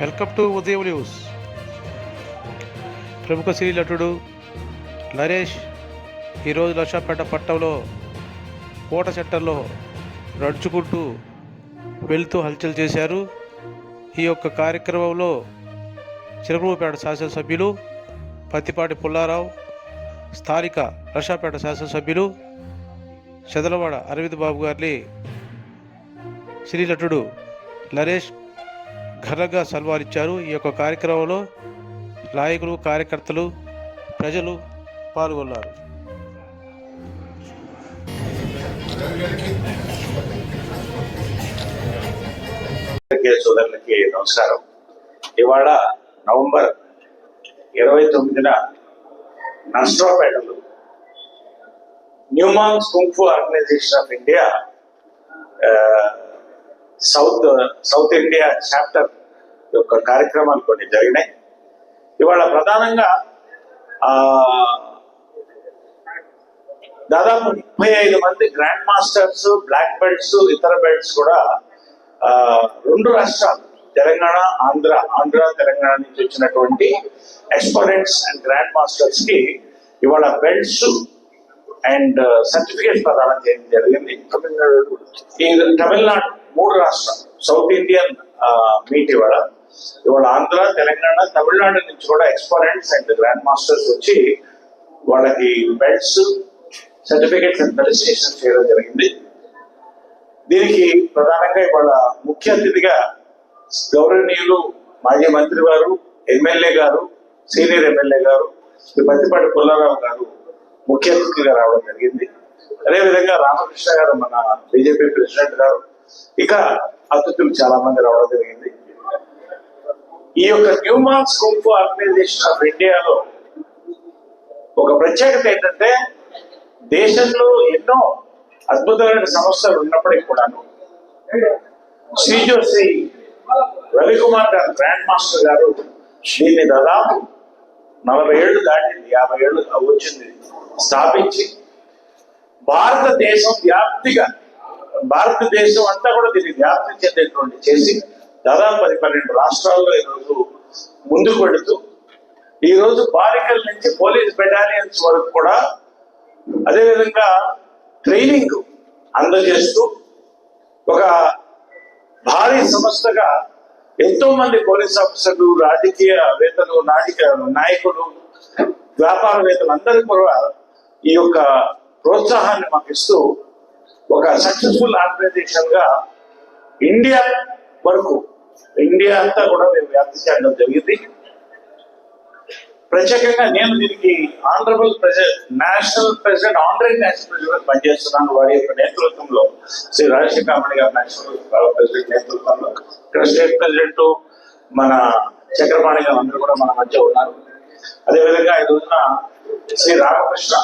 Welcome to ఉదయం news. ప్రముఖ సినీ నటుడు నరేష్ ఈరోజు లక్షపేట పట్టణంలో కోట సెంటర్లో నడుచుకుంటూ వెళ్తూ హల్చల్ చేశారు. ఈ యొక్క కార్యక్రమంలో చిలకలూరుపేట శాసనసభ్యులు పత్తిపాటి పుల్లారావు, స్థానిక లక్షపేట శాసనసభ్యులు చదలవాడ అరవింద్ బాబు గారిని సినీ నటుడు నరేష్ ఘనంగా సన్మానించారు. ఈ యొక్క కార్యక్రమంలో నాయకులు, కార్యకర్తలు, ప్రజలు పాల్గొన్నారు. సోదరులకి నమస్కారం. ఇవాళ నవంబర్ 29న నర్సరావుపేటలో Newman's kung fu organisation of India South India chapter యొక్క కార్యక్రమాలు కొన్ని జరిగినాయి. ఇవాళ ప్రధానంగా దాదాపు 35 మంది గ్రాండ్ మాస్టర్స్, బ్లాక్ బెల్ట్స్, ఇతర బెల్ట్స్ కూడా 2 రాష్ట్రాలు తెలంగాణ, ఆంధ్ర తెలంగాణ నుంచి వచ్చినటువంటి ఎక్స్పోనెంట్స్ అండ్ గ్రాండ్ మాస్టర్స్ కి ఇవాళ బెల్ట్స్ అండ్ సర్టిఫికేట్ ప్రదానం చేయడం జరిగింది. తమిళనాడు 3 రాష్ట్రాలు సౌత్ ఇండియన్ మీట్ ఇవాళ ఆంధ్ర, తెలంగాణ, తమిళనాడు నుంచి కూడా ఎక్స్పోనెంట్స్ అండ్ గ్రాండ్ మాస్టర్స్ వచ్చి వాళ్ళకి బెల్ట్స్, సర్టిఫికేట్స్ అండ్ ఫెలిసిటేషన్ చేయడం జరిగింది. దీనికి ప్రధానంగా ఇవాళ ముఖ్య అతిథిగా గౌరవనీయులు మాజీ మంత్రి వారు, ఎమ్మెల్యే గారు, సీనియర్ ఎమ్మెల్యే గారు పత్తిపాటి పుల్లారావు గారు ముఖ్య అతిథిగా రావడం జరిగింది. అదేవిధంగా రామకృష్ణ గారు, మన బీజేపీ ప్రెసిడెంట్ గారు, ఇక అతిథులు చాలా మంది రావడం జరిగింది. ఈ యొక్క న్యూమాన్స్ కుంగ్-ఫు ఆర్గనైజేషన్ ఆఫ్ ఇండియాలో ఒక ప్రత్యేకత ఏంటంటే, దేశంలో ఎన్నో అద్భుతమైన సంస్థలు ఉన్నప్పటికీ కూడాను శ్రీ రవికుమార్ గారు, గ్రాండ్ మాస్టర్ గారు దీన్ని దాదాపు 40 ఏళ్ళు దాటింది, 50 ఏళ్ళు వచ్చింది స్థాపించి భారతదేశం అంతా కూడా దీన్ని వ్యాప్తి చెందేటువంటి చేసి దాదాపు 12 రాష్ట్రాల్లో ఈరోజు ముందుకు వెళుతూ ఈరోజు బాలికల నుంచి పోలీస్ బెటాలియన్స్ వరకు కూడా అదేవిధంగా ట్రైనింగ్ అందజేస్తూ ఒక భారీ సంస్థగా ఎంతో మంది పోలీస్ ఆఫీసర్లు, రాజకీయవేత్తలు, నాయకులు, వ్యాపారవేత్తలు అందరూ కూడా ఈ యొక్క ప్రోత్సాహాన్ని మాకు ఇస్తూ ఒక సక్సెస్ఫుల్ ఆర్గనైజేషన్ గా ఇండియా అంతా కూడా మేము వ్యాప్తి చేయడం జరిగింది. ప్రత్యేకంగా నేను దీనికి honourable national president, honorary national president పనిచేస్తున్నాను. వారి యొక్క నేతృత్వంలో శ్రీ రాజశేఖర గారి నేషనల్ ప్రెసిడెంట్ నేతృత్వంలో ఇక్కడ స్టేట్ ప్రెసిడెంట్ మన చక్రపాణి గారు అందరూ కూడా మన మధ్య ఉన్నారు. అదేవిధంగా ఈ రోజున శ్రీ రామకృష్ణ